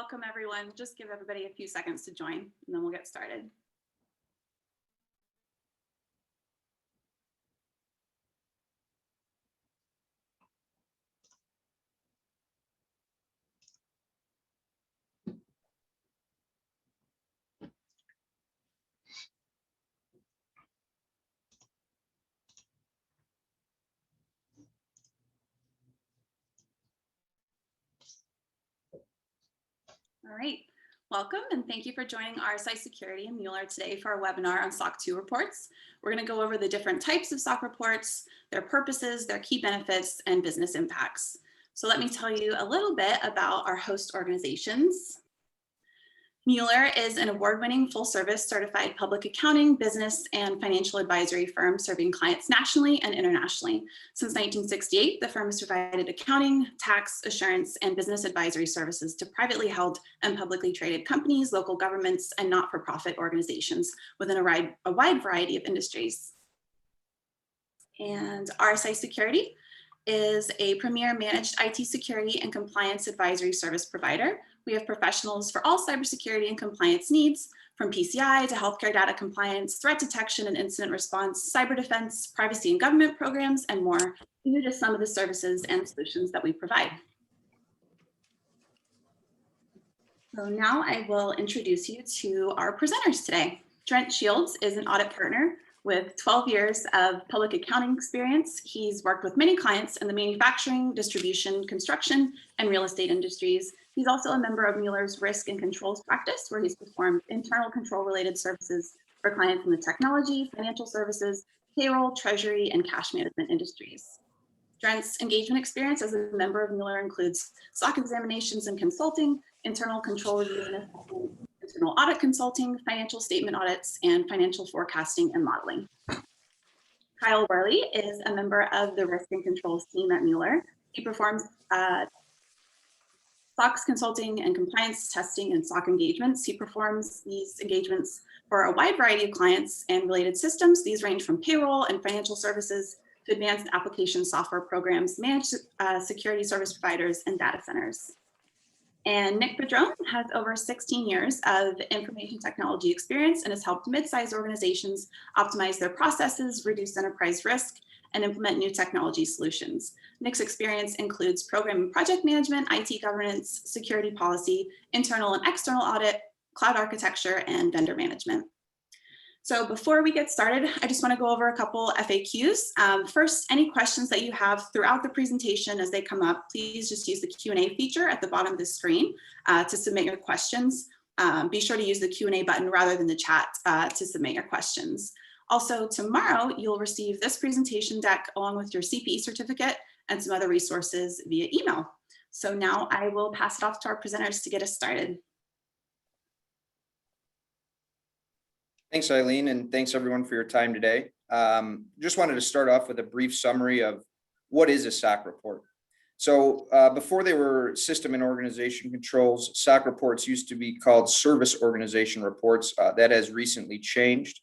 Welcome, everyone. Just give everybody a few seconds to join, and then we'll get started. All right, welcome and thank you for joining RSI Security and Mueller today for our webinar on SOC 2 reports. We're going to go over the different types of SOC reports, their purposes, their key benefits, and business impacts. So let me tell you a little bit about our host organizations. Mueller is an award-winning full-service certified public accounting, business, and financial advisory firm serving clients nationally and internationally. Since 1968, the firm has provided accounting, tax, assurance, and business advisory services to privately held and publicly traded companies, local governments, and not-for-profit organizations within a wide variety of industries. And RSI Security is a premier managed IT security and compliance advisory service provider. We have professionals for all cybersecurity and compliance needs, from PCI to healthcare data compliance, threat detection and incident response, cyber defense, privacy and government programs, and more. These are just some of the services and solutions that we provide. So now I will introduce you to our presenters today. Drent Shields is an audit partner with 12 years of public accounting experience. He's worked with many clients in the manufacturing, distribution, construction, and real estate industries. He's also a member of Mueller's risk and controls practice, where he's performed internal control related services for clients in the technology, financial services, payroll, treasury, and cash management industries. Drent's engagement experience as a member of Mueller includes SOC examinations and consulting, internal control review and assessment, internal audit consulting, financial statement audits, and financial forecasting and modeling. Kyle Worley is a member of the risk and controls team at Mueller. He performs SOX consulting and compliance testing and SOC engagements. He performs these engagements for a wide variety of clients and related systems. These range from payroll and financial services to advanced application software programs, managed security service providers, and data centers. And Nick Padron has over 16 years of information technology experience and has helped mid-sized organizations optimize their processes, reduce enterprise risk, and implement new technology solutions. Nick's experience includes program and project management, IT governance, security policy, internal and external audit, cloud architecture, and vendor management. So before we get started, I just want to go over a couple FAQs. First, any questions that you have throughout the presentation as they come up, please just use the Q&A feature at the bottom of the screen to submit your questions. Be sure to use the Q&A button rather than the chat to submit your questions. Also, tomorrow, you'll receive this presentation deck along with your CPE certificate and some other resources via email. So now I will pass it off to our presenters to get us started. Thanks, Eileen, and thanks everyone for your time today. Just wanted to start off with a brief summary of what is a SOC report. So before they were system and organization controls, SOC reports used to be called service organization reports. That has recently changed.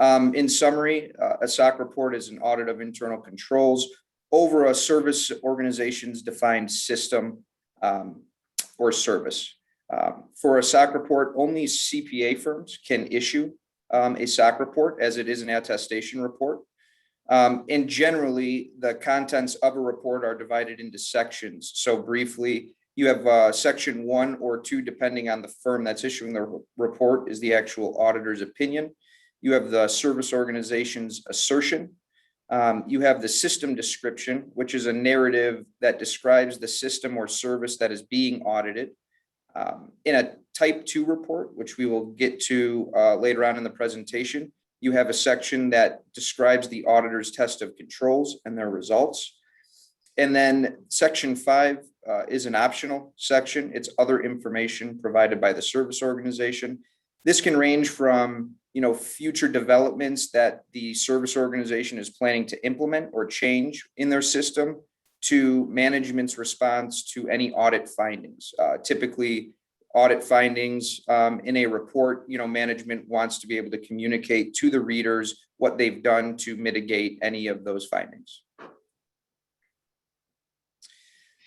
In summary, a SOC report is an audit of internal controls over a service organization's defined system or service. For a SOC report, only CPA firms can issue a SOC report, as it is an attestation report. And generally, the contents of a report are divided into sections. So briefly, you have section 1 or 2, depending on the firm that's issuing the report, is the actual auditor's opinion. You have the service organization's assertion. You have the system description, which is a narrative that describes the system or service that is being audited. In a type 2 report, which we will get to later on in the presentation, you have a section that describes the auditor's test of controls and their results. And then section 5 is an optional section. It's other information provided by the service organization. This can range from future developments that the service organization is planning to implement or change in their system, to management's response to any audit findings. Typically, audit findings in a report, management wants to be able to communicate to the readers what they've done to mitigate any of those findings.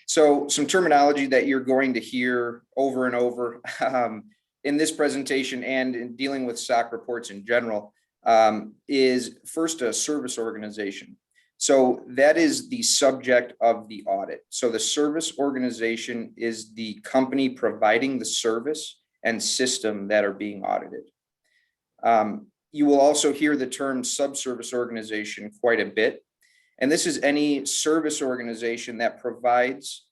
So some terminology that you're going to hear over and over in this presentation and in dealing with SOC reports in general is first a service organization. So that is the subject of the audit. So the service organization is the company providing the service and system that are being audited. You will also hear the term subservice organization quite a bit. And this is any service organization that provides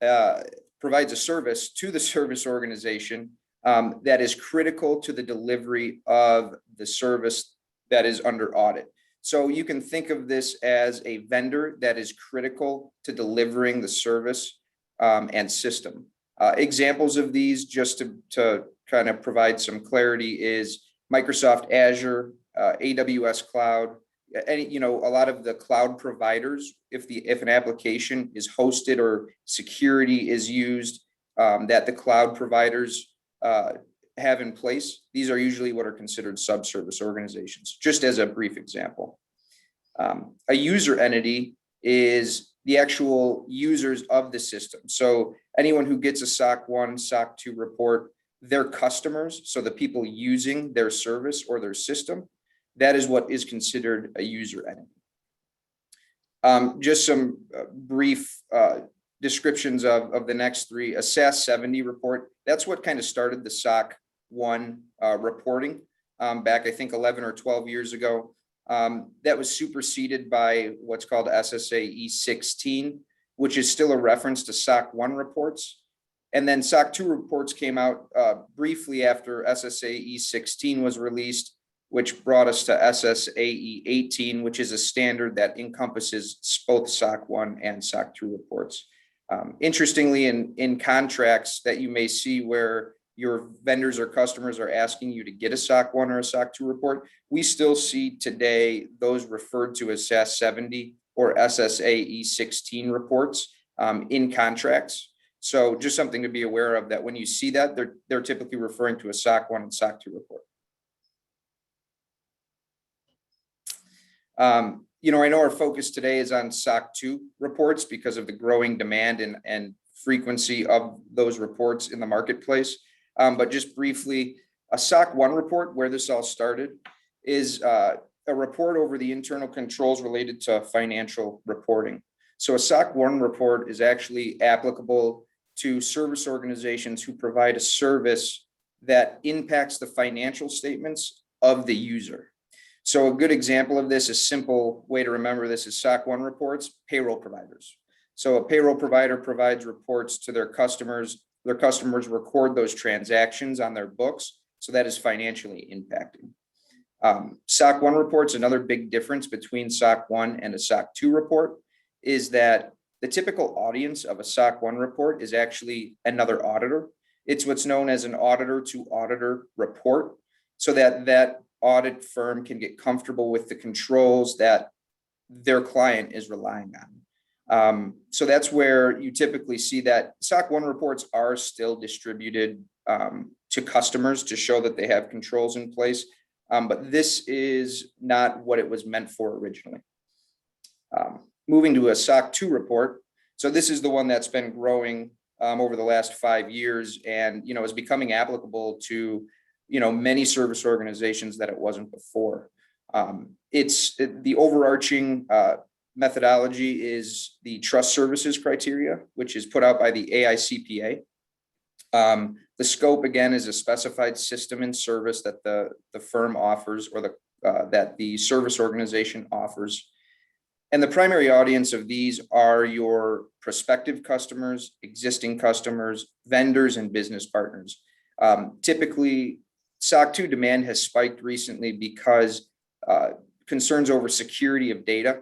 a service to the service organization that is critical to the delivery of the service that is under audit. So you can think of this as a vendor that is critical to delivering the service and system. Examples of these, just to kind of provide some clarity, is Microsoft Azure, AWS Cloud, a lot of the cloud providers. If an application is hosted or security is used that the cloud providers have in place, these are usually what are considered subservice organizations, just as a brief example. A user entity is the actual users of the system. So anyone who gets a SOC 1, SOC 2 report, their customers, so the people using their service or their system, that is what is considered a user entity. Just some brief descriptions of the next three. A SAS 70 report, that's what kind of started the SOC 1 reporting back, I think, 11 or 12 years ago. That was superseded by what's called SSAE 16, which is still a reference to SOC 1 reports. And then SOC 2 reports came out briefly after SSAE 16 was released, which brought us to SSAE 18, which is a standard that encompasses both SOC 1 and SOC 2 reports. Interestingly, in contracts that you may see where your vendors or customers are asking you to get a SOC 1 or a SOC 2 report, we still see today those referred to as SAS 70 or SSAE 16 reports in contracts. So just something to be aware of, that when you see that, they're typically referring to a SOC 1 and SOC 2 report. I know our focus today is on SOC 2 reports because of the growing demand and frequency of those reports in the marketplace. But just briefly, a SOC 1 report, where this all started, is a report over the internal controls related to financial reporting. So a SOC 1 report is actually applicable to service organizations who provide a service that impacts the financial statements of the user. So a good example of this, a simple way to remember this, is SOC 1 reports, payroll providers. So a payroll provider provides reports to their customers. Their customers record those transactions on their books, so that is financially impacting. SOC 1 reports, another big difference between SOC 1 and a SOC 2 report is that the typical audience of a SOC 1 report is actually another auditor. It's what's known as an auditor to auditor report, so that audit firm can get comfortable with the controls that their client is relying on. So that's where you typically see that SOC 1 reports are still distributed to customers to show that they have controls in place. But this is not what it was meant for originally. Moving to a SOC 2 report. So this is the one that's been growing over the last 5 years and, is becoming applicable to, many service organizations that it wasn't before. It's the overarching methodology is the trust services criteria, which is put out by the AICPA. The scope, again, is a specified system and service that the firm offers, or that the service organization offers. And the primary audience of these are your prospective customers, existing customers, vendors, and business partners. Typically, SOC 2 demand has spiked recently because concerns over security of data.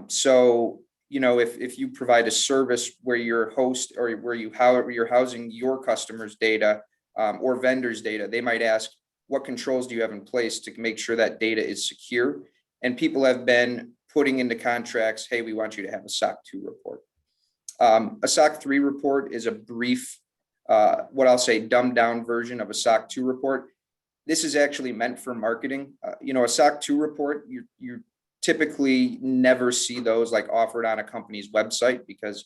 So, if you provide a service where your host or where you're housing your customers' data or vendors' data, they might ask, what controls do you have in place to make sure that data is secure? And people have been putting into contracts, hey, we want you to have a SOC 2 report. A SOC 3 report is a brief, what I'll say, dumbed down version of a SOC 2 report. This is actually meant for marketing. A SOC 2 report, you typically never see those like offered on a company's website because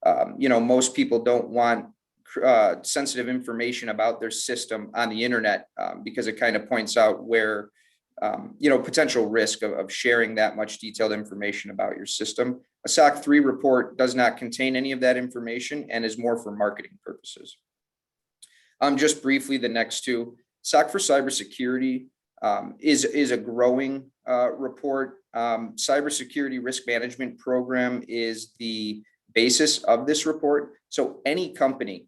Most people don't want sensitive information about their system on the internet because it kind of points out where, potential risk of sharing that much detailed information about your system. A SOC 3 report does not contain any of that information and is more for marketing purposes. Just briefly, the next two, SOC for cybersecurity is a growing report. Cybersecurity risk management program is the basis of this report. So any company,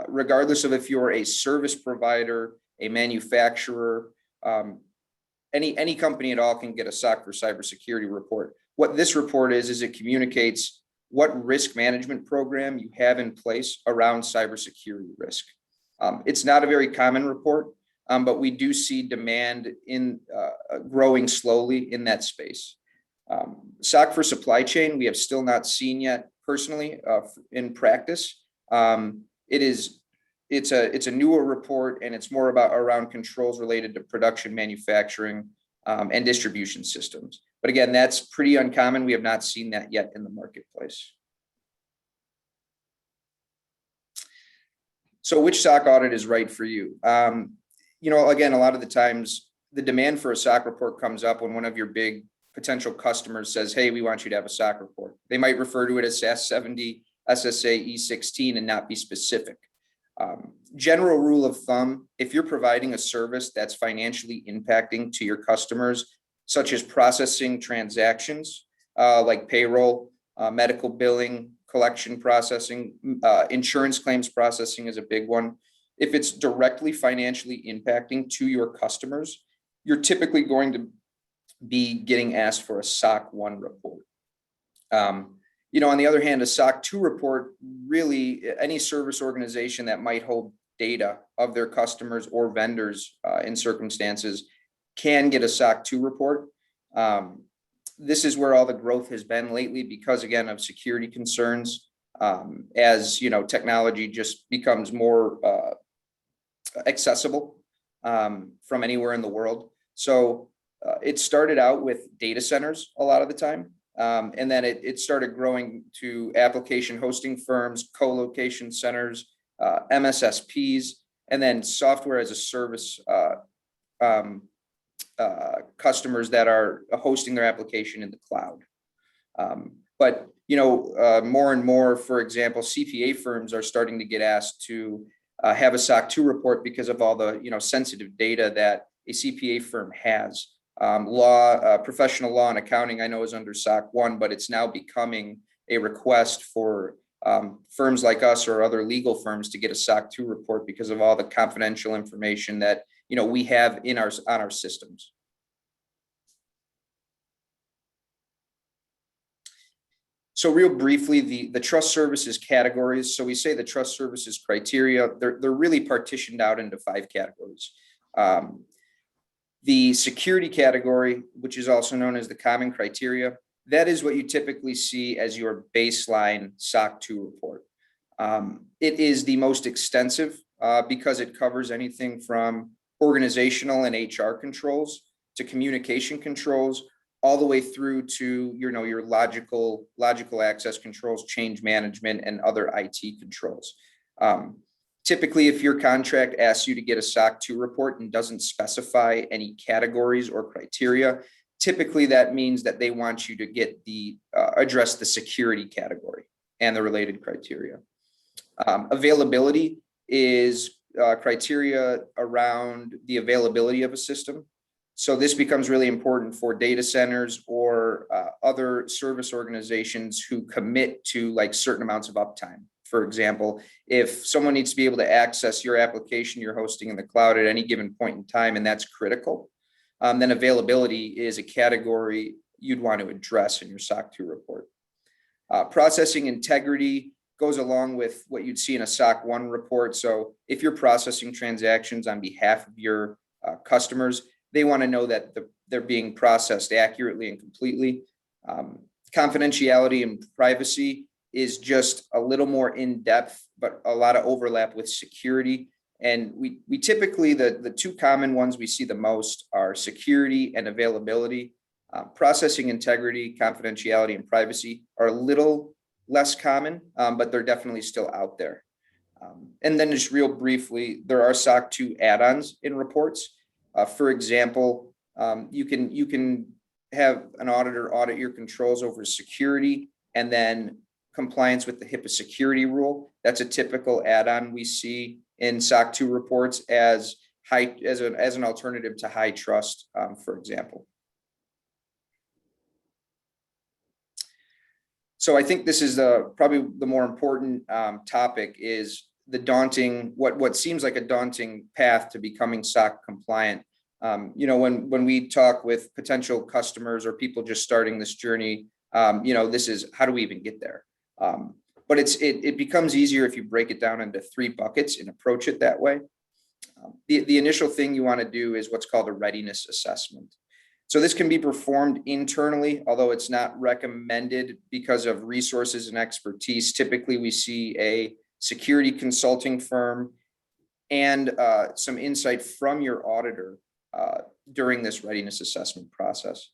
regardless of if you're a service provider, a manufacturer, any company at all can get a SOC for cybersecurity report. What this report is it communicates what risk management program you have in place around cybersecurity risk. It's not a very common report, but we do see demand in growing slowly in that space. SOC for supply chain, we have still not seen yet personally in practice. It's a newer report, and it's more around controls related to production, manufacturing, and distribution systems. But again, that's pretty uncommon. We have not seen that yet in the marketplace. So which SOC audit is right for you? Again, a lot of the times the demand for a SOC report comes up when one of your big potential customers says, hey, we want you to have a SOC report. They might refer to it as SAS 70, SSA E16 and not be specific. General rule of thumb, if you're providing a service that's financially impacting to your customers, such as processing transactions like payroll, medical billing, collection processing, insurance claims processing is a big one. If it's directly financially impacting to your customers, you're typically going to be getting asked for a SOC 1 report. On the other hand, a SOC 2 report, really any service organization that might hold data of their customers or vendors in circumstances can get a SOC 2 report. This is where all the growth has been lately because, again, of security concerns. As technology just becomes more accessible from anywhere in the world. So it started out with data centers a lot of the time. And then it started growing to application hosting firms, co-location centers, MSSPs, and then software as a service customers that are hosting their application in the cloud. But more and more, for example, CPA firms are starting to get asked to have a SOC 2 report because of all the sensitive data that a CPA firm has. Professional law and accounting, I know, is under SOC 1, but it's now becoming a request for firms like us or other legal firms to get a SOC 2 report because of all the confidential information that we have on our systems. So real briefly, the trust services categories. So we say the trust services criteria, they're really partitioned out into 5 categories. The security category, which is also known as the common criteria, that is what you typically see as your baseline SOC 2 report. It is the most extensive because it covers anything from organizational and HR controls to communication controls, all the way through to your logical access controls, change management, and other IT controls. Typically, if your contract asks you to get a SOC 2 report and doesn't specify any categories or criteria, typically that means that they want you to get address the security category and the related criteria. Availability is criteria around the availability of a system. So this becomes really important for data centers or other service organizations who commit to certain amounts of uptime. For example, if someone needs to be able to access your application you're hosting in the cloud at any given point in time, and that's critical, then availability is a category you'd want to address in your SOC 2 report. Processing integrity goes along with what you'd see in a SOC 1 report. So if you're processing transactions on behalf of your customers, they want to know that they're being processed accurately and completely. Confidentiality and privacy is just a little more in depth, but a lot of overlap with security. And we typically, the 2 common ones we see the most are security and availability. Processing integrity, confidentiality, and privacy are a little less common, but they're definitely still out there. And then just real briefly, there are SOC 2 add-ons in reports. For example, you can have an auditor audit your controls over security and then compliance with the HIPAA security rule. That's a typical add-on we see in SOC 2 reports as an alternative to high trust, for example. So I think this is probably the more important topic is the daunting, what seems like a daunting path to becoming SOC compliant. When we talk with potential customers or people just starting this journey, this is how do we even get there? But it becomes easier if you break it down into 3 buckets and approach it that way. The initial thing you want to do is what's called a readiness assessment. So this can be performed internally, although it's not recommended because of resources and expertise. Typically, we see a security consulting firm and some insight from your auditor during this readiness assessment process.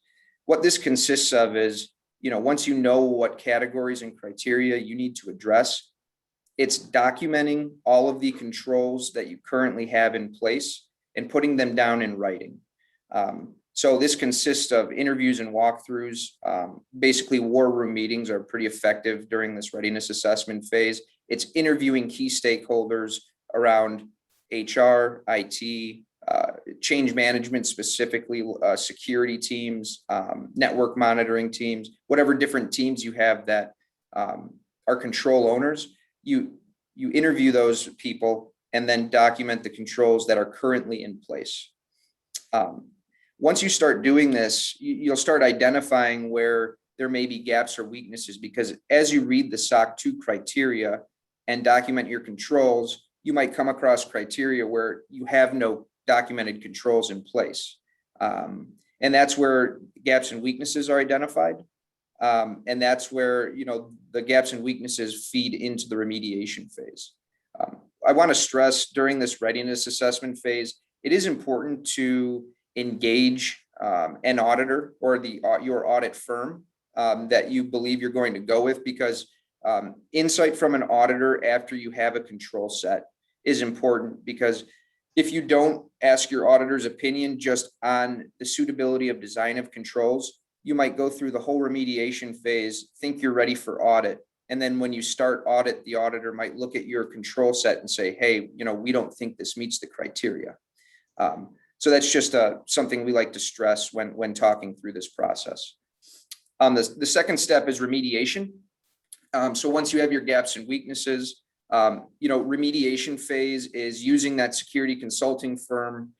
What this consists of is, once you know what categories and criteria you need to address, it's documenting all of the controls that you currently have in place and putting them down in writing. So this consists of interviews and walkthroughs. Basically, war room meetings are pretty effective during this readiness assessment phase. It's interviewing key stakeholders around HR, IT, change management, specifically security teams, network monitoring teams, whatever different teams you have that are control owners. You interview those people and then document the controls that are currently in place. Once you start doing this, you'll start identifying where there may be gaps or weaknesses, because as you read the SOC 2 criteria and document your controls, you might come across criteria where you have no documented controls in place. And that's where gaps and weaknesses are identified. And that's where, the gaps and weaknesses feed into the remediation phase. I want to stress during this readiness assessment phase, it is important to engage an auditor or your audit firm that you believe you're going to go with, because insight from an auditor after you have a control set is important, because if you don't ask your auditor's opinion just on the suitability of design of controls, you might go through the whole remediation phase, think you're ready for audit. And then when you start audit, the auditor might look at your control set and say, hey, we don't think this meets the criteria. So that's just something we like to stress when talking through this process. The second step is remediation. So once you have your gaps and weaknesses, remediation phase is using that security consulting firm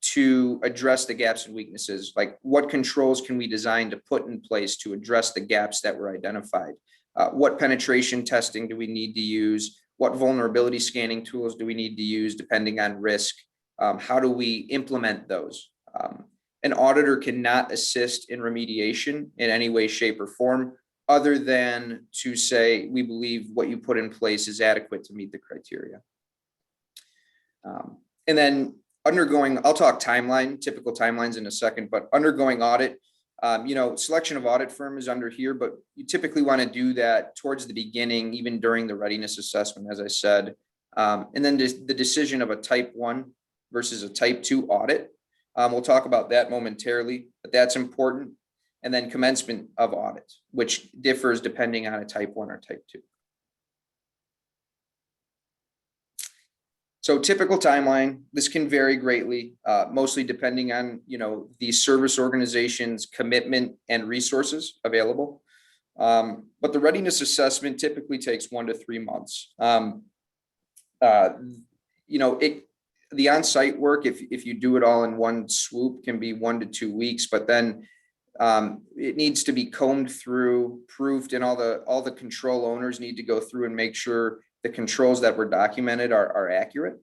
to address the gaps and weaknesses. Like, what controls can we design to put in place to address the gaps that were identified? What penetration testing do we need to use? What vulnerability scanning tools do we need to use depending on risk? How do we implement those? An auditor cannot assist in remediation in any way, shape, or form, other than to say, we believe what you put in place is adequate to meet the criteria. And then I'll talk typical timelines in a second, but undergoing audit, selection of audit firm is under here, but you typically want to do that towards the beginning, even during the readiness assessment, as I said. And then the decision of a type 1 versus a type 2 audit. We'll talk about that momentarily, but that's important. And then commencement of audit, which differs depending on a type 1 or type 2. So typical timeline, this can vary greatly, mostly depending on, the service organization's commitment and resources available. But the readiness assessment typically takes 1 to 3 months. The on-site work, if you do it all in one swoop, can be 1 to 2 weeks, but then it needs to be combed through, proofed, and all the control owners need to go through and make sure the controls that were documented are accurate.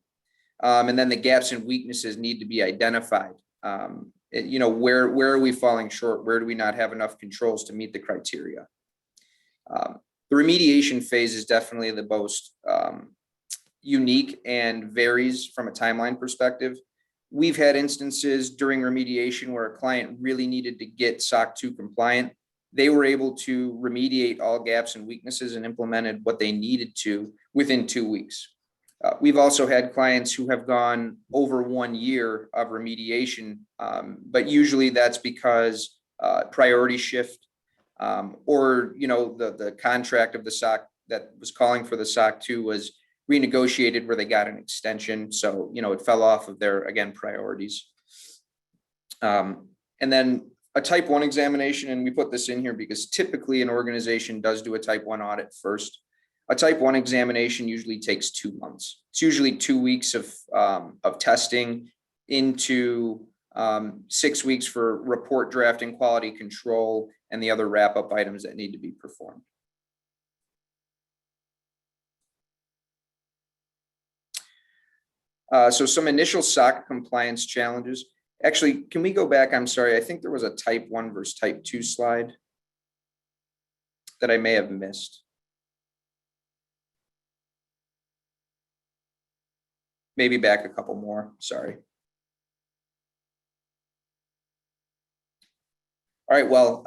And then the gaps and weaknesses need to be identified. Where are we falling short? Where do we not have enough controls to meet the criteria? The remediation phase is definitely the most unique and varies from a timeline perspective. We've had instances during remediation where a client really needed to get SOC 2 compliant. they were able to remediate all gaps and weaknesses and implemented what they needed to within 2 weeks. We've also had clients who have gone over 1 year of remediation, but usually that's because priority shift, or the contract of the SOC that was calling for the SOC 2 was renegotiated where they got an extension. So, it fell off of their, again, priorities. And then a type 1 examination, and we put this in here because typically an organization does do a type 1 audit first. A type 1 examination usually takes 2 months. It's usually 2 weeks of testing into 6 weeks for report drafting, quality control, and the other wrap-up items that need to be performed. So some initial SOC compliance challenges. Actually, can we go back? I'm sorry, I think there was a type 1 versus type 2 slide that I may have missed. Maybe back a couple more, sorry. All right, well,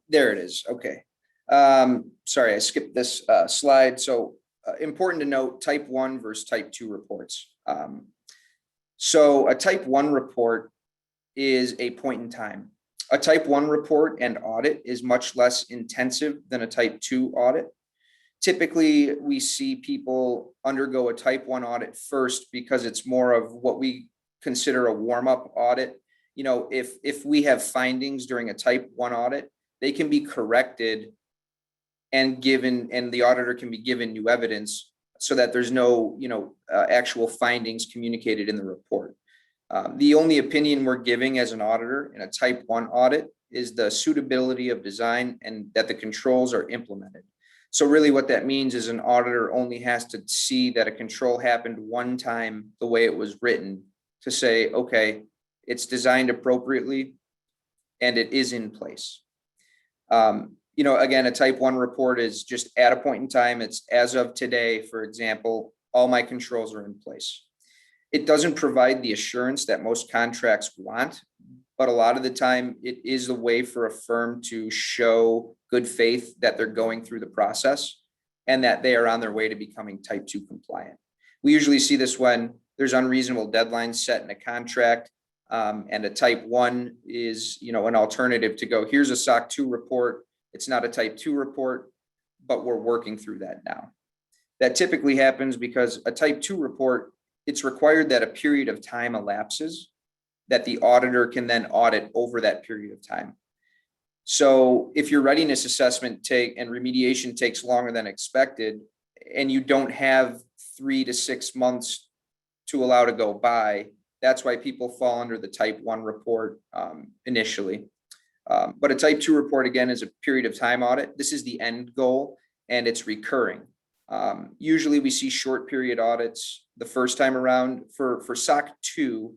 there it is, okay. Sorry, I skipped this slide. So important to note, type 1 versus type 2 reports. So a type 1 report is a point in time. A type 1 report and audit is much less intensive than a type 2 audit. Typically, we see people undergo a type 1 audit first because it's more of what we consider a warm-up audit. If we have findings during a type 1 audit, they can be corrected and the auditor can be given new evidence so that there's no, actual findings communicated in the report. The only opinion we're giving as an auditor in a type 1 audit is the suitability of design and that the controls are implemented. So really what that means is an auditor only has to see that a control happened one time the way it was written to say, okay, it's designed appropriately and it is in place. Again, a type 1 report is just at a point in time. It's as of today, for example, all my controls are in place. It doesn't provide the assurance that most contracts want, but a lot of the time it is a way for a firm to show good faith that they're going through the process and that they are on their way to becoming type 2 compliant. We usually see this when there's unreasonable deadlines set in a contract, and a type 1 is, an alternative to go, here's a SOC 2 report. It's not a type 2 report, but we're working through that now. That typically happens because a type 2 report, it's required that a period of time elapses that the auditor can then audit over that period of time. So if your readiness assessment and remediation takes longer than expected, and you don't have 3 to 6 months to allow to go by, that's why people fall under the type 1 report initially. But a type 2 report, again, is a period of time audit. This is the end goal, and it's recurring. Usually we see short period audits the first time around. For SOC 2,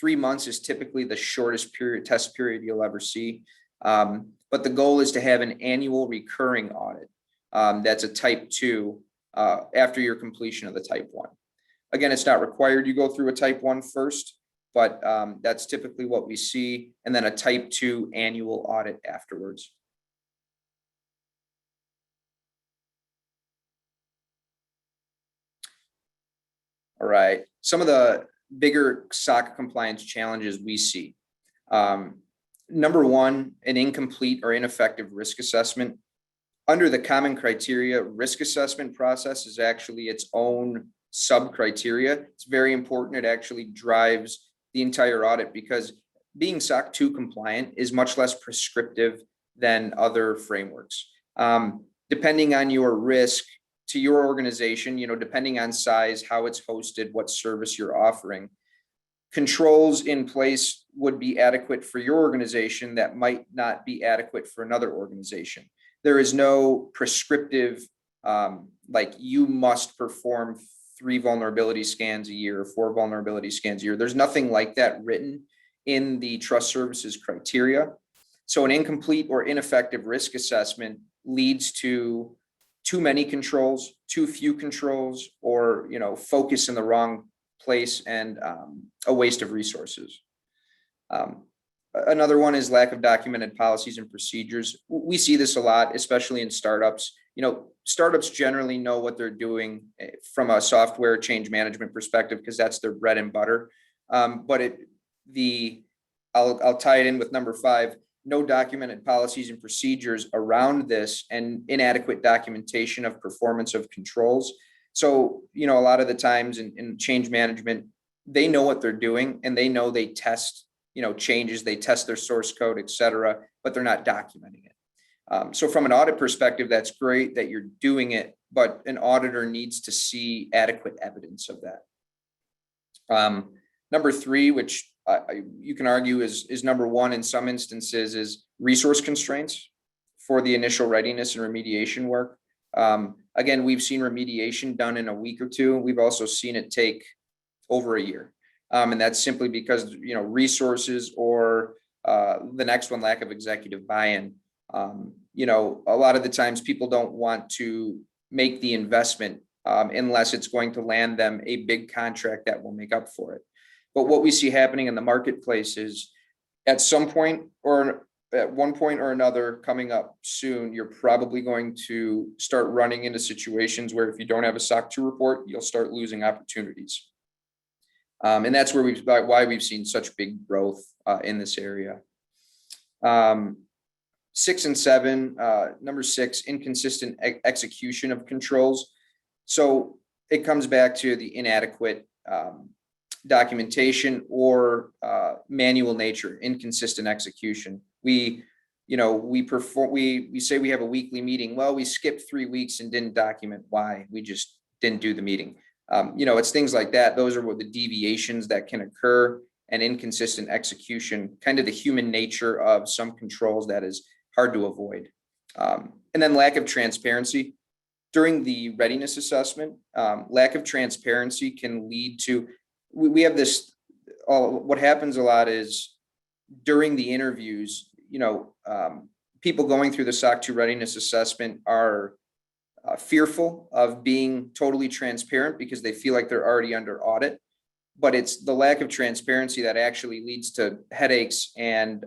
3 months is typically the shortest test period you'll ever see. But the goal is to have an annual recurring audit. That's a type 2 after your completion of the type 1. Again, it's not required you go through a type 1 first, but that's typically what we see. And then a type 2 annual audit afterwards. All right, some of the bigger SOC compliance challenges we see. Number one, an incomplete or ineffective risk assessment. Under the common criteria, risk assessment process is actually its own sub-criteria. It's very important. It actually drives the entire audit because being SOC 2 compliant is much less prescriptive than other frameworks. Depending on your risk to your organization, depending on size, how it's hosted, what service you're offering, controls in place would be adequate for your organization that might not be adequate for another organization. There is no prescriptive, like you must perform 3 vulnerability scans a year or 4 vulnerability scans a year. There's nothing like that written in the trust services criteria. So an incomplete or ineffective risk assessment leads to too many controls, too few controls, or focus in the wrong place and a waste of resources. Another one is lack of documented policies and procedures. We see this a lot, especially in startups. Startups generally know what they're doing from a software change management perspective because that's their bread and butter. But I'll tie it in with number 5, no documented policies and procedures around this and inadequate documentation of performance of controls. So, a lot of the times in change management, they know what they're doing and they know they test, changes, they test their source code, et cetera, but they're not documenting it. So from an audit perspective, that's great that you're doing it, but an auditor needs to see adequate evidence of that. Number 3, which you can argue is number 1 in some instances, is resource constraints for the initial readiness and remediation work. Again, we've seen remediation done in a week or 2. We've also seen it take over a year. And that's simply because, resources or the next one, lack of executive buy-in. A lot of the times people don't want to make the investment unless it's going to land them a big contract that will make up for it. But what we see happening in the marketplace is at some point or at one point or another coming up soon, you're probably going to start running into situations where if you don't have a SOC 2 report, you'll start losing opportunities. And that's why we've seen such big growth in this area. 6 and 7, number 6, inconsistent execution of controls. So it comes back to the inadequate documentation or manual nature, inconsistent execution. We say we have a weekly meeting. Well, we skipped 3 weeks and didn't document why. We just didn't do the meeting. It's things like that. Those are what the deviations that can occur, and inconsistent execution, kind of the human nature of some controls that is hard to avoid. And then lack of transparency. During the readiness assessment, lack of transparency can lead to, we have this, what happens a lot is during the interviews, people going through the SOC 2 readiness assessment are fearful of being totally transparent because they feel like they're already under audit. But it's the lack of transparency that actually leads to headaches and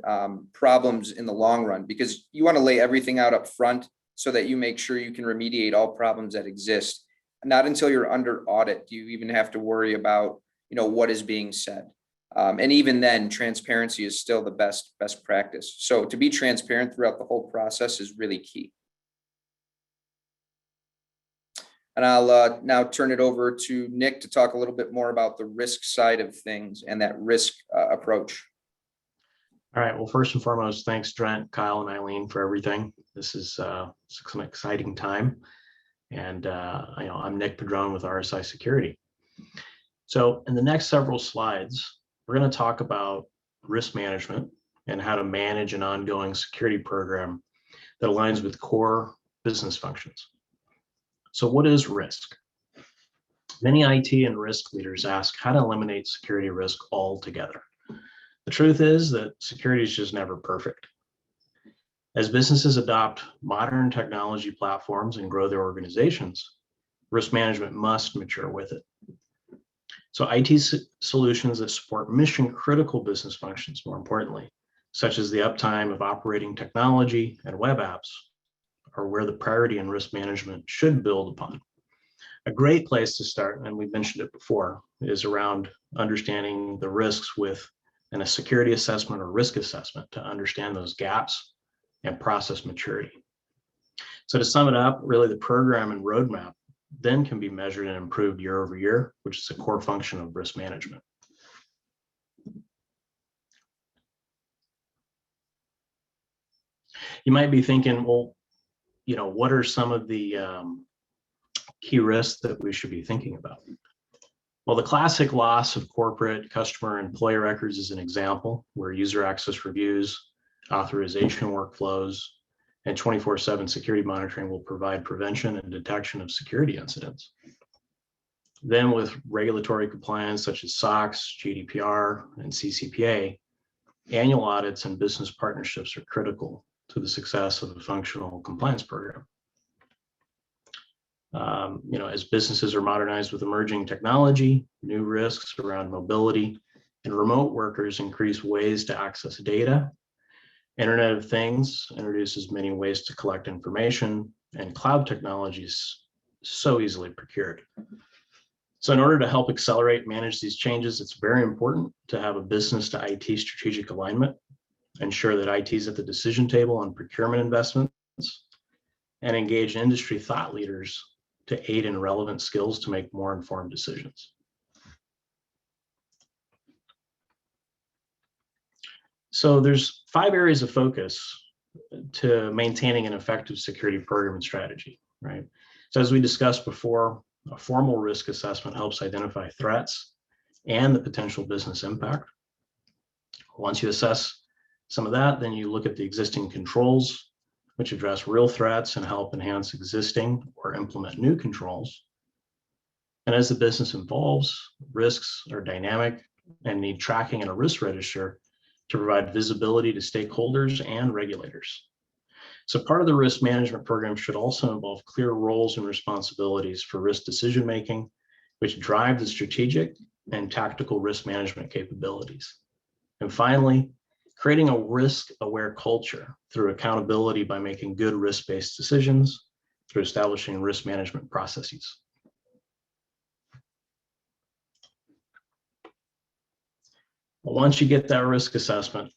problems in the long run, because you want to lay everything out up front so that you make sure you can remediate all problems that exist. Not until you're under audit do you even have to worry about, what is being said. And even then, transparency is still the best practice. So to be transparent throughout the whole process is really key. And I'll now turn it over to Nick to talk a little bit more about the risk side of things and that risk approach. All right. Well, first and foremost, thanks, Drent, Kyle, and Eileen for everything. This is an exciting time. And I'm Nick Padron with RSI Security. So in the next several slides, we're going to talk about risk management and how to manage an ongoing security program that aligns with core business functions. So what is risk? Many IT and risk leaders ask how to eliminate security risk altogether. The truth is that security is just never perfect. As businesses adopt modern technology platforms and grow their organizations, risk management must mature with it. So IT solutions that support mission-critical business functions, more importantly, such as the uptime of operating technology and web apps, are where the priority in risk management should build upon. A great place to start, and we've mentioned it before, is around understanding the risks with a security assessment or risk assessment to understand those gaps and process maturity. So to sum it up, really the program and roadmap then can be measured and improved year over year, which is a core function of risk management. You might be thinking, well, what are some of the key risks that we should be thinking about? Well, the classic loss of corporate, customer, employee records is an example where user access reviews, authorization workflows, and 24/7 security monitoring will provide prevention and detection of security incidents. Then with regulatory compliance such as SOX, GDPR, and CCPA, annual audits and business partnerships are critical to the success of a functional compliance program. As businesses are modernized with emerging technology, new risks around mobility And remote workers increase ways to access data. Internet of Things introduces many ways to collect information, and cloud technology is so easily procured. So in order to help accelerate and manage these changes, it's very important to have a business to IT strategic alignment, ensure that IT is at the decision table on procurement investments, and engage industry thought leaders to aid in relevant skills to make more informed decisions. So there's 5 areas of focus to maintaining an effective security program and strategy, right? So as we discussed before, a formal risk assessment helps identify threats and the potential business impact. Once you assess some of that, then you look at the existing controls, which address real threats and help enhance existing or implement new controls. And as the business evolves, risks are dynamic and need tracking in a risk register to provide visibility to stakeholders and regulators. So part of the risk management program should also involve clear roles and responsibilities for risk decision-making, which drive the strategic and tactical risk management capabilities. And finally, creating a risk-aware culture through accountability by making good risk-based decisions, through establishing risk management processes. Once you get that risk assessment,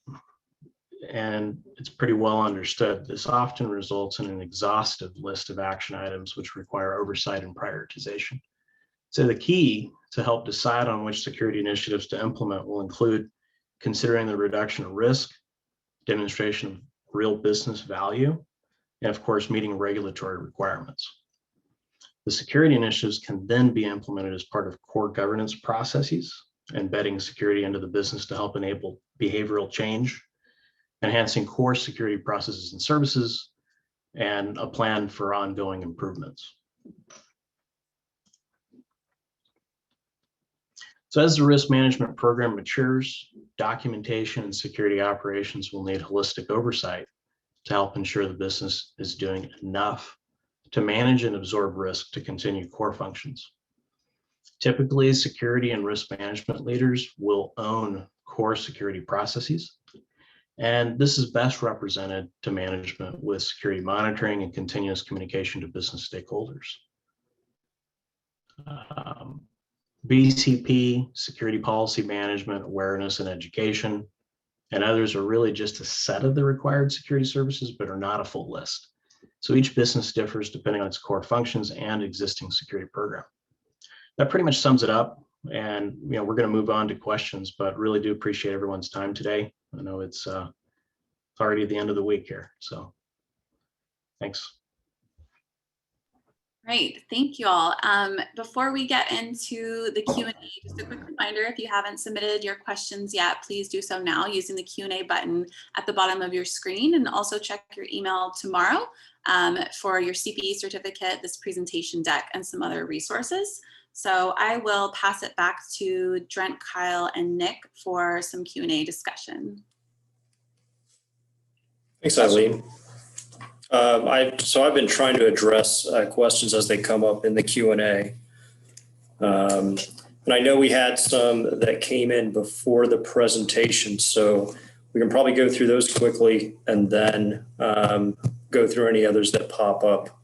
and it's pretty well understood, this often results in an exhaustive list of action items which require oversight and prioritization. So the key to help decide on which security initiatives to implement will include considering the reduction of risk, demonstration of real business value, and of course, meeting regulatory requirements. The security initiatives can then be implemented as part of core governance processes, embedding security into the business to help enable behavioral change, enhancing core security processes and services, and a plan for ongoing improvements. So as the risk management program matures, documentation and security operations will need holistic oversight to help ensure the business is doing enough to manage and absorb risk to continue core functions. Typically, security and risk management leaders will own core security processes, and this is best represented to management with security monitoring and continuous communication to business stakeholders. BCP, security policy management, awareness and education, and others are really just a set of the required security services, but are not a full list. So each business differs depending on its core functions and existing security program. That pretty much sums it up. And we're going to move on to questions, but really do appreciate everyone's time today. I know it's already the end of the week here, so thanks. Great, thank you all. Before we get into the Q&A, just a quick reminder, if you haven't submitted your questions yet, please do so now using the Q&A button at the bottom of your screen, and also check your email tomorrow for your CPE certificate, this presentation deck, and some other resources. So I will pass it back to Drent, Kyle, and Nick for some Q&A discussion. Thanks, Eileen. So I've been trying to address questions as they come up in the Q&A. And I know we had some that came in before the presentation, so we can probably go through those quickly and then go through any others that pop up.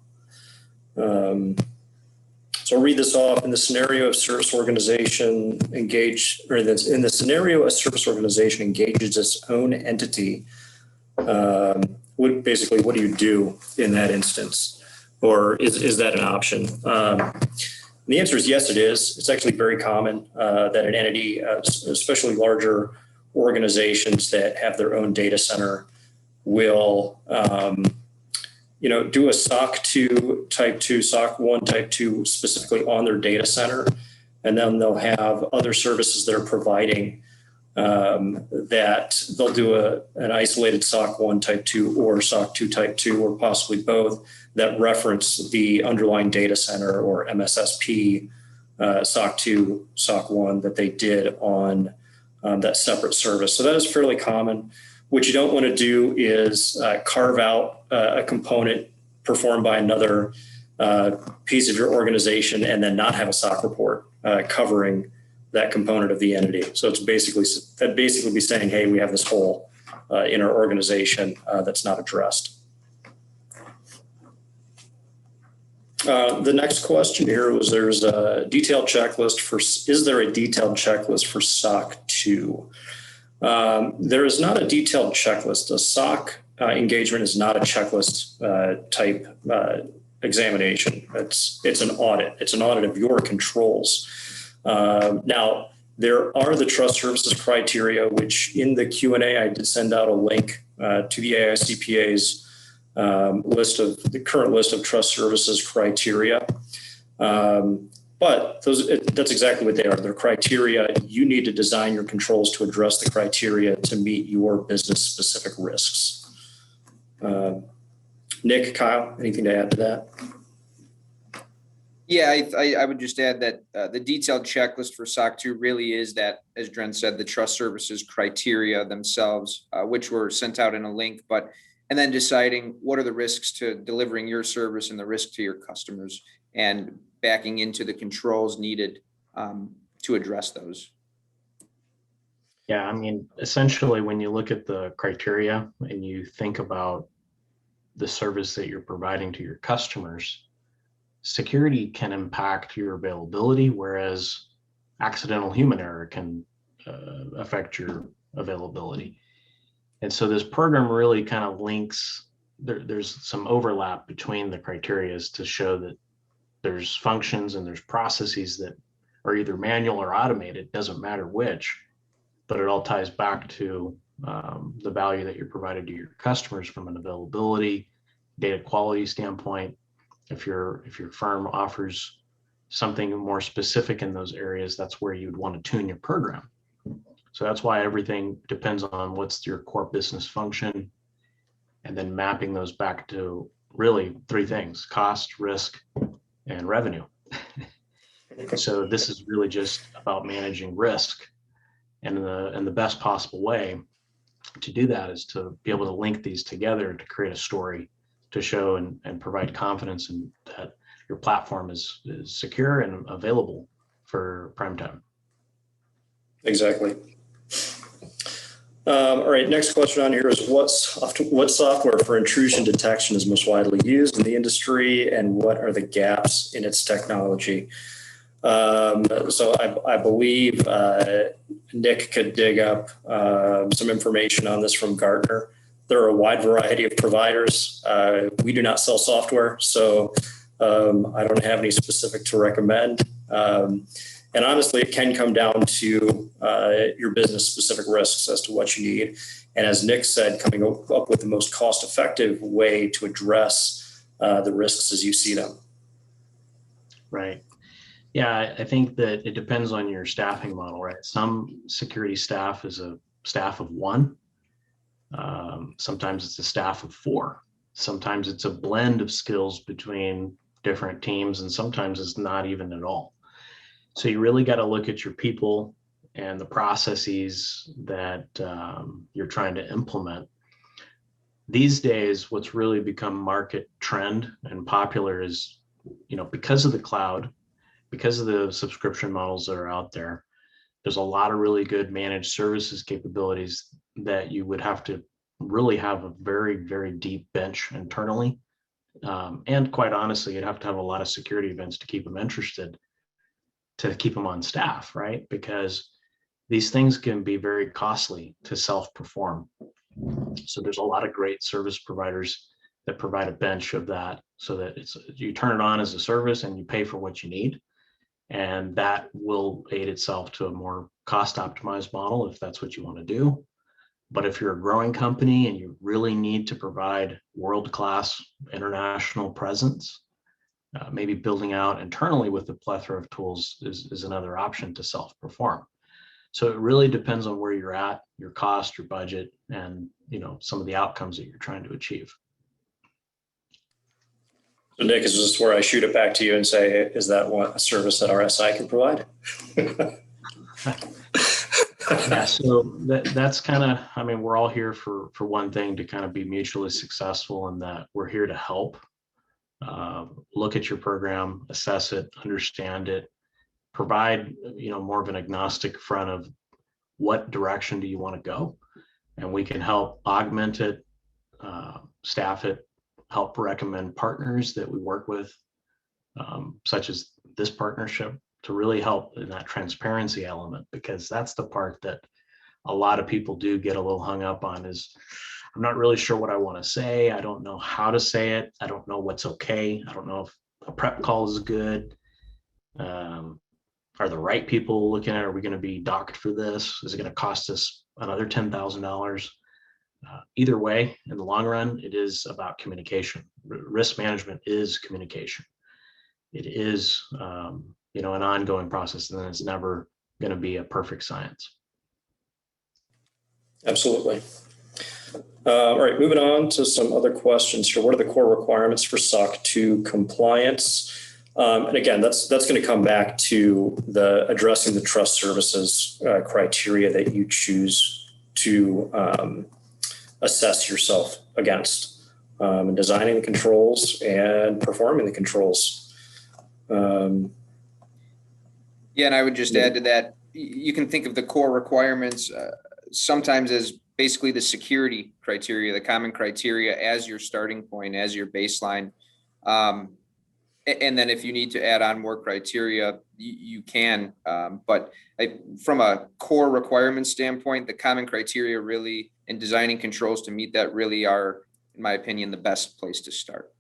So I'll read this off. In the scenario of service organization in the scenario a service organization engages its own entity, what do you do in that instance? Or is that an option? The answer is yes, it is. It's actually very common that an entity, especially larger organizations that have their own data center, will do a SOC 2 type 2, SOC 1 type 2 specifically on their data center. And then they'll have other services they're providing that they'll do an isolated SOC 1 type 2 or SOC 2 type 2 or possibly both that reference the underlying data center or MSSP SOC 2, SOC 1 that they did on that separate service. So that is fairly common. What you don't want to do is carve out a component performed by another piece of your organization and then not have a SOC report covering that component of the entity. So it's basically be saying, hey, we have this hole in our organization that's not addressed. The next question here was, is there a detailed checklist for SOC 2? There is not a detailed checklist. A SOC engagement is not a checklist type examination. It's an audit. It's an audit of your controls. Now, there are the trust services criteria, which in the Q&A, I did send out a link to the AICPA's the current list of trust services criteria. But that's exactly what they are. They're criteria. You need to design your controls to address the criteria to meet your business specific risks. Nick, Kyle, anything to add to that? Yeah, I would just add that the detailed checklist for SOC 2 really is that, as Drent said, the trust services criteria themselves, which were sent out in a link, and then deciding what are the risks to delivering your service and the risk to your customers, and backing into the controls needed to address those. Yeah, I mean, essentially, when you look at the criteria and you think about the service that you're providing to your customers, security can impact your availability, whereas accidental human error can affect your availability. And so this program really kind of links, there's some overlap between the criteria to show that there's functions and there's processes that are either manual or automated, doesn't matter which, but it all ties back to the value that you're providing to your customers from an availability, data quality standpoint. If your firm offers something more specific in those areas, that's where you'd want to tune your program. So that's why everything depends on what's your core business function, and then mapping those back to really three things: cost, risk, and revenue. So this is really just about managing risk. And the best possible way to do that is to be able to link these together to create a story to show and provide confidence in that your platform is secure and available for prime time. Exactly. All right, next question on here is what software for intrusion detection is most widely used in the industry, and what are the gaps in its technology? So I believe Nick could dig up some information on this from Gartner. There are a wide variety of providers. We do not sell software, so I don't have any specific to recommend. And honestly, it can come down to your business specific risks as to what you need. And as Nick said, coming up with the most cost effective way to address the risks as you see them. Right. Yeah, I think that it depends on your staffing model, right? Some security staff is a staff of one. Sometimes it's a staff of 4. Sometimes it's a blend of skills between different teams, and sometimes it's not even at all. So you really got to look at your people and the processes that you're trying to implement. These days, what's really become market trend and popular is, because of the cloud, because of the subscription models that are out there, there's a lot of really good managed services capabilities that you would have to really have a very, very deep bench internally. And quite honestly, you'd have to have a lot of security events to keep them interested, to keep them on staff, right? Because these things can be very costly to self-perform. So there's a lot of great service providers that provide a bench of that, so that you turn it on as a service and you pay for what you need. And that will aid itself to a more cost optimized model if that's what you want to do. But if you're a growing company and you really need to provide world-class international presence, maybe building out internally with a plethora of tools is another option to self-perform. So it really depends on where you're at, your cost, your budget, and some of the outcomes that you're trying to achieve. So Nick, is this where I shoot it back to you and say, is that a service that RSI can provide? Yeah, so that's kind of, we're all here for one thing, to kind of be mutually successful, in that we're here to help. Look at your program, assess it, understand it, provide, more of an agnostic front of what direction do you want to go, and we can help augment it, staff it, help recommend partners that we work with, such as this partnership, to really help in that transparency element, because that's the part that a lot of people do get a little hung up on. Is I'm not really sure what I want to say. I don't know how to say it. I don't know what's okay. I don't know if a prep call is good. Are the right people looking at it? Are we going to be docked for this? Is it going to cost us another $10,000? Either way, in the long run, it is about communication. Risk management is communication. It is, an ongoing process, and it's never going to be a perfect science. Absolutely. All right, moving on to some other questions here. What are the core requirements for SOC 2 compliance? And again, that's going to come back to addressing the trust services criteria that you choose to assess yourself against, and designing the controls and performing the controls. And I would just add to that, you can think of the core requirements sometimes as basically the security criteria, the common criteria as your starting point, as your baseline. And then if you need to add on more criteria, you can. But from a core requirement standpoint, the common criteria really in designing controls to meet that really are, in my opinion, the best place to start.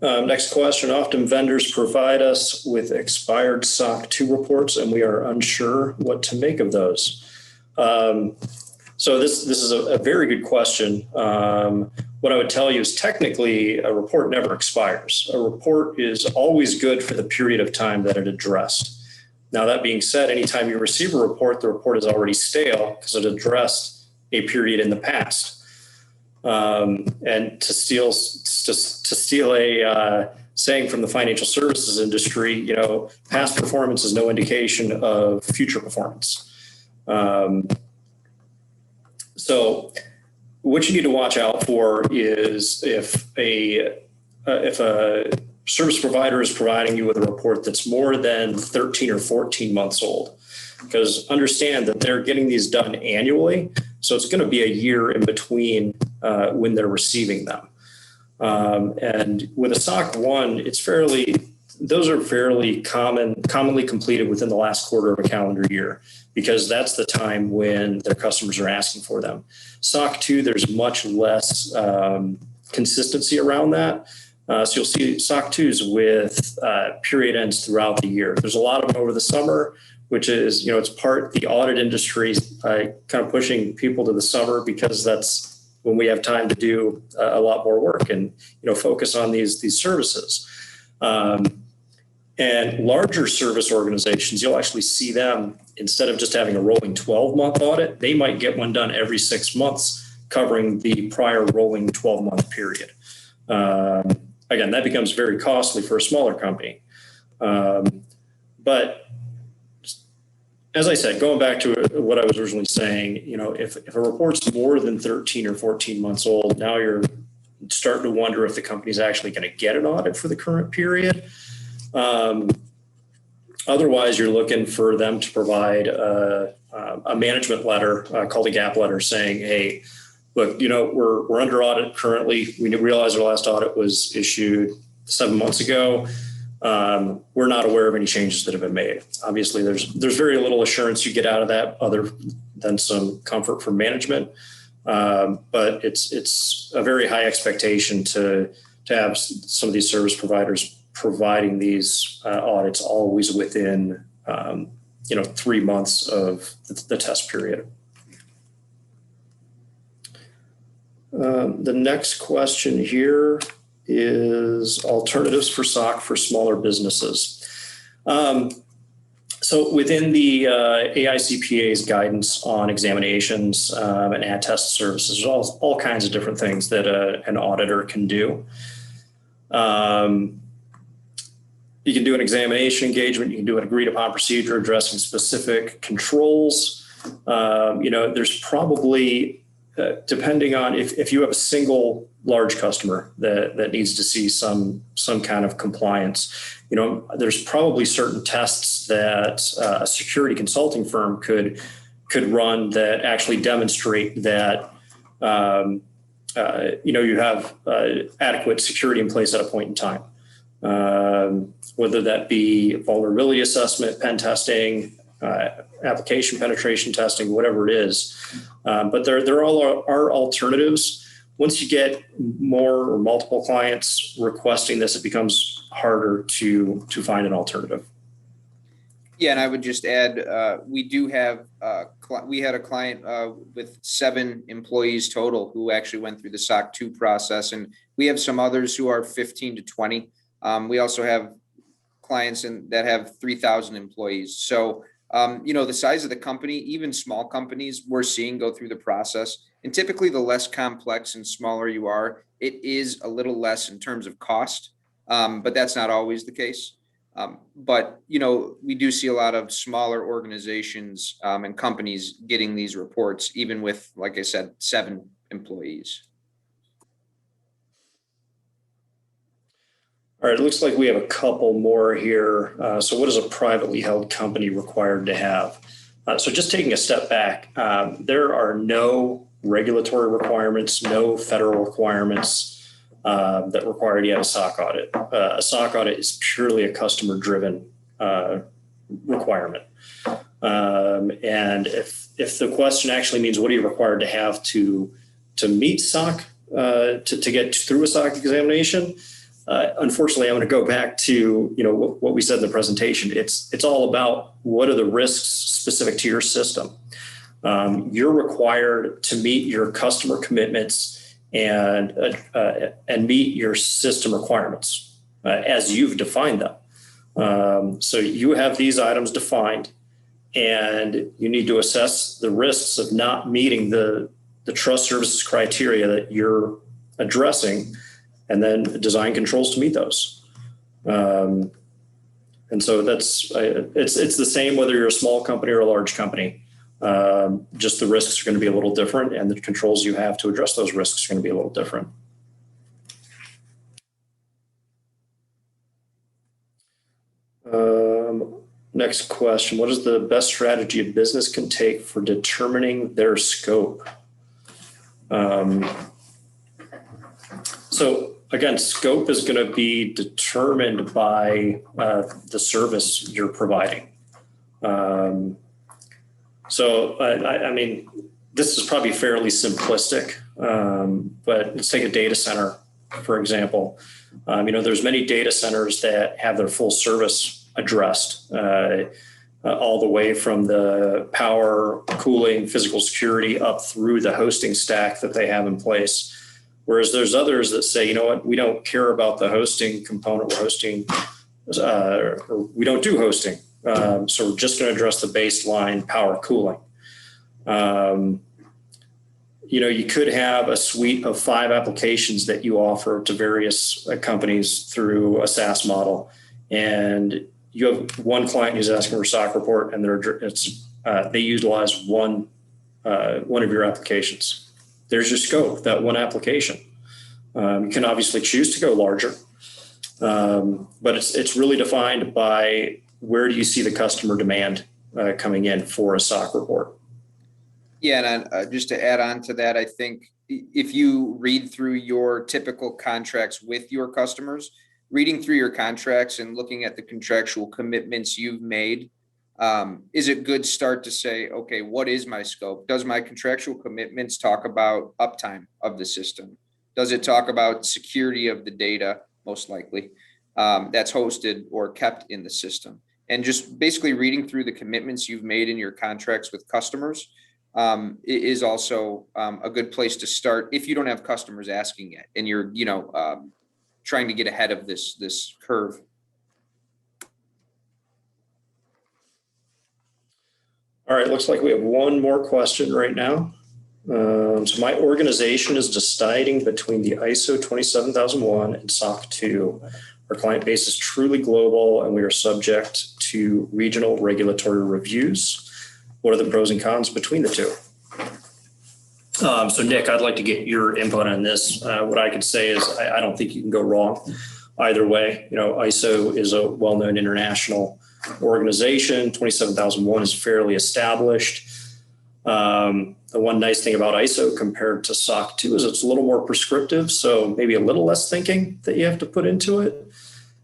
Next question. Often vendors provide us with expired SOC 2 reports, and we are unsure what to make of those. So this is a very good question. What I would tell you is technically a report never expires. A report is always good for the period of time that it addressed. Now, that being said, anytime you receive a report, the report is already stale because it addressed a period in the past. And to steal a saying from the financial services industry, past performance is no indication of future performance. So what you need to watch out for is if a service provider is providing you with a report that's more than 13 or 14 months old, because understand that they're getting these done annually. So it's going to be a year in between when they're receiving them. And with a SOC 1, those are fairly commonly completed within the last quarter of a calendar year, because that's the time when their customers are asking for them. SOC 2, there's much less consistency around that. So you'll see SOC 2s with period ends throughout the year. There's a lot of them over the summer, which is, it's part the audit industry kind of pushing people to the summer, because that's when we have time to do a lot more work and, focus on these services. And larger service organizations, you'll actually see them, instead of just having a rolling 12-month audit, they might get one done every 6 months, covering the prior rolling 12-month period. Again, that becomes very costly for a smaller company. But as I said, going back to what I was originally saying, if a report's more than 13 or 14 months old, now you're starting to wonder if the company's actually going to get an audit for the current period. Otherwise, you're looking for them to provide a management letter called a gap letter saying, hey, look, we're under audit currently. We realize our last audit was issued 7 months ago. We're not aware of any changes that have been made. Obviously, there's very little assurance you get out of that other than some comfort from management. But it's a very high expectation to have some of these service providers providing these audits always within 3 months of the test period. The next question here is alternatives for SOC for smaller businesses. So within the AICPA's guidance on examinations and attest services, there's all kinds of different things that an auditor can do. You can do an examination engagement. You can do an agreed upon procedure addressing specific controls. There's probably depending on if you have a single large customer that needs to see some kind of compliance, there's probably certain tests that a security consulting firm could run that actually demonstrate that you have adequate security in place at a point in time, whether that be vulnerability assessment, pen testing, application penetration testing, whatever it is. But there all are alternatives. Once you get more or multiple clients requesting this, it becomes harder to find an alternative. Yeah, and I would just add, we had a client with 7 employees total who actually went through the SOC 2 process, and we have some others who are 15 to 20. We also have clients that have 3,000 employees. So, the size of the company, even small companies, we're seeing go through the process. And typically, the less complex and smaller you are, it is a little less in terms of cost, but that's not always the case. But we do see a lot of smaller organizations and companies getting these reports, even with, like I said, 7 employees. All right, it looks like we have a couple more here. So what is a privately held company required to have? So just taking a step back, there are no regulatory requirements, no federal requirements that require you to have a SOC audit. A SOC audit is purely a customer-driven requirement. And if the question actually means what are you required to have to meet SOC, to get through a SOC examination, unfortunately, I'm going to go back to what we said in the presentation. It's all about what are the risks specific to your system. You're required to meet your customer commitments and meet your system requirements as you've defined them. So you have these items defined, and you need to assess the risks of not meeting the trust services criteria that you're addressing, and then design controls to meet those. And so it's the same whether you're a small company or a large company. Just the risks are going to be a little different, and the controls you have to address those risks are going to be a little different. Next question, what is the best strategy a business can take for determining their scope? So again, scope is going to be determined by the service you're providing. So, I mean, this is probably fairly simplistic, but let's take a data center, for example. There's many data centers that have their full service addressed, all the way from the power, cooling, physical security up through the hosting stack that they have in place. Whereas there's others that say, we don't care about the hosting component. We're hosting, or we don't do hosting. So we're just going to address the baseline power cooling. You could have a suite of 5 applications that you offer to various companies through a SaaS model. And you have one client who's asking for a SOC report, and they utilize one of your applications. There's your scope, that one application. You can obviously choose to go larger, but it's really defined by where do you see the customer demand coming in for a SOC report. Yeah, and just to add on to that, I think if you read through your typical contracts with your customers, reading through your contracts and looking at the contractual commitments you've made, is a good start to say, okay, what is my scope? Does my contractual commitments talk about uptime of the system? Does it talk about security of the data, most likely, that's hosted or kept in the system? And just basically reading through the commitments you've made in your contracts with customers is also a good place to start if you don't have customers asking it and you're, trying to get ahead of this curve. All right, looks like we have one more question right now. So my organization is deciding between the ISO 27001 and SOC 2. Our client base is truly global, and we are subject to regional regulatory reviews. What are the pros and cons between the two? So Nick, I'd like to get your input on this. What I could say is I don't think you can go wrong either way. You know, ISO is a well-known international organization. 27001 is fairly established. The one nice thing about ISO compared to SOC 2 is it's a little more prescriptive, so maybe a little less thinking that you have to put into it.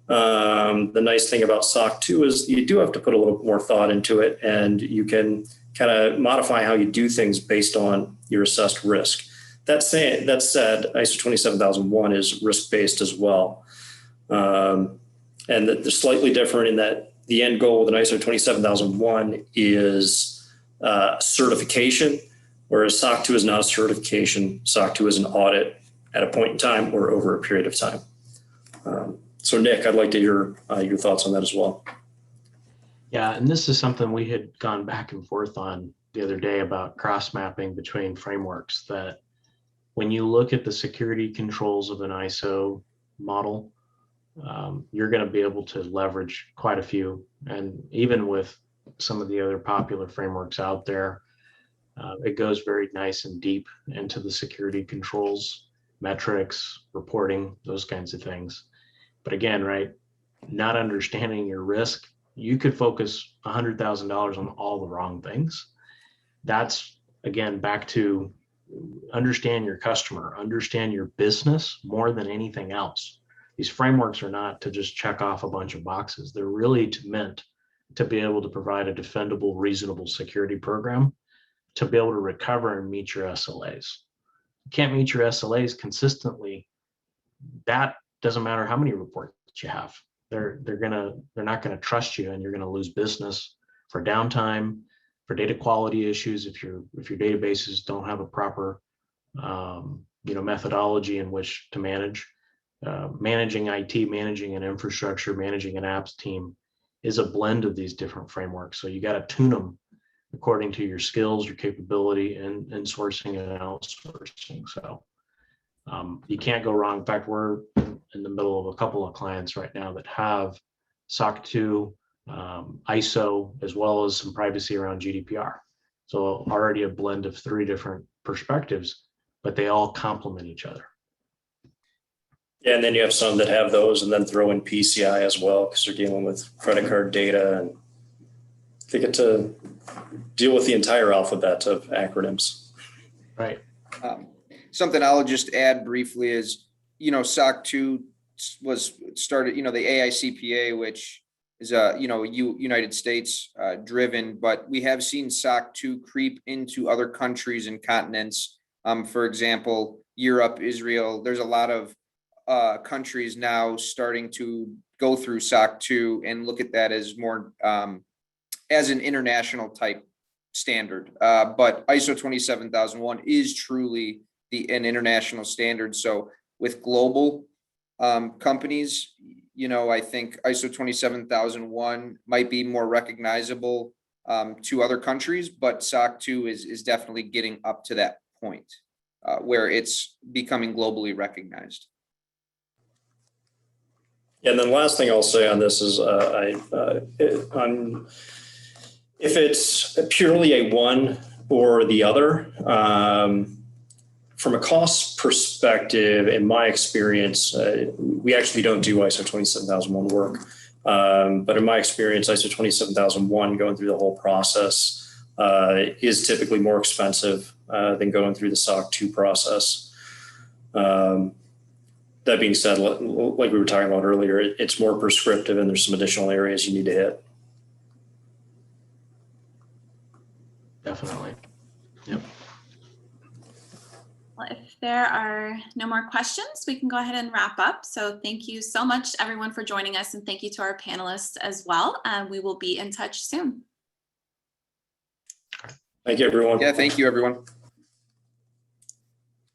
The nice thing about SOC 2 is you do have to put a little more thought into it, and you can kind of modify how you do things based on your assessed risk. That said, ISO 27001 is risk-based as well. And that they're slightly different in that the end goal with an ISO 27001 is certification, whereas SOC 2 is not a certification. SOC 2 is an audit at a point in time or over a period of time. So Nick, I'd like to hear your thoughts on that as well. Yeah, and this is something we had gone back and forth on the other day about cross-mapping between frameworks, that when you look at the security controls of an ISO model, you're going to be able to leverage quite a few. And even with some of the other popular frameworks out there, it goes very nice and deep into the security controls, metrics, reporting, those kinds of things. But again, right, not understanding your risk, you could focus $100,000 on all the wrong things. That's, again, back to understand your customer, understand your business more than anything else. These frameworks are not to just check off a bunch of boxes. They're really meant to be able to provide a defendable, reasonable security program to be able to recover and meet your SLAs. You can't meet your SLAs consistently. That doesn't matter how many reports you have. They're not gonna trust you, and you're gonna lose business for downtime, for data quality issues. If your databases don't have a proper methodology in which to manage. Managing IT, managing an infrastructure, managing an apps team is a blend of these different frameworks. So you got to tune them according to your skills, your capability, and sourcing and outsourcing. So you can't go wrong. In fact, we're in the middle of a couple of clients right now that have SOC 2, ISO, as well as some privacy around GDPR. So already a blend of 3 different perspectives, but they all complement each other. Yeah, and then you have some that have those and then throw in PCI as well because they're dealing with credit card data, and they get to deal with the entire alphabet of acronyms. Right. Something I'll just add briefly is, SOC 2 was started, the AICPA, which is United States driven, but we have seen SOC 2 creep into other countries and continents. For example, Europe, Israel, there's a lot of countries now starting to go through SOC 2 and look at that as more as an international type standard. But ISO 27001 is truly an international standard. So with global companies, I think ISO 27001 might be more recognizable to other countries, but SOC 2 is definitely getting up to that point where it's becoming globally recognized. And then last thing I'll say on this is if it's purely a one or the other, from a cost perspective, in my experience, we actually don't do ISO 27001 work. But in my experience, ISO 27001 going through the whole process is typically more expensive than going through the SOC 2 process. That being said, like we were talking about earlier, it's more prescriptive and there's some additional areas you need to hit. Definitely. Yep. Well, if there are no more questions, we can go ahead and wrap up. So thank you so much, everyone, for joining us. And thank you to our panelists as well. We will be in touch soon. Thank you, everyone. Yeah, thank you, everyone.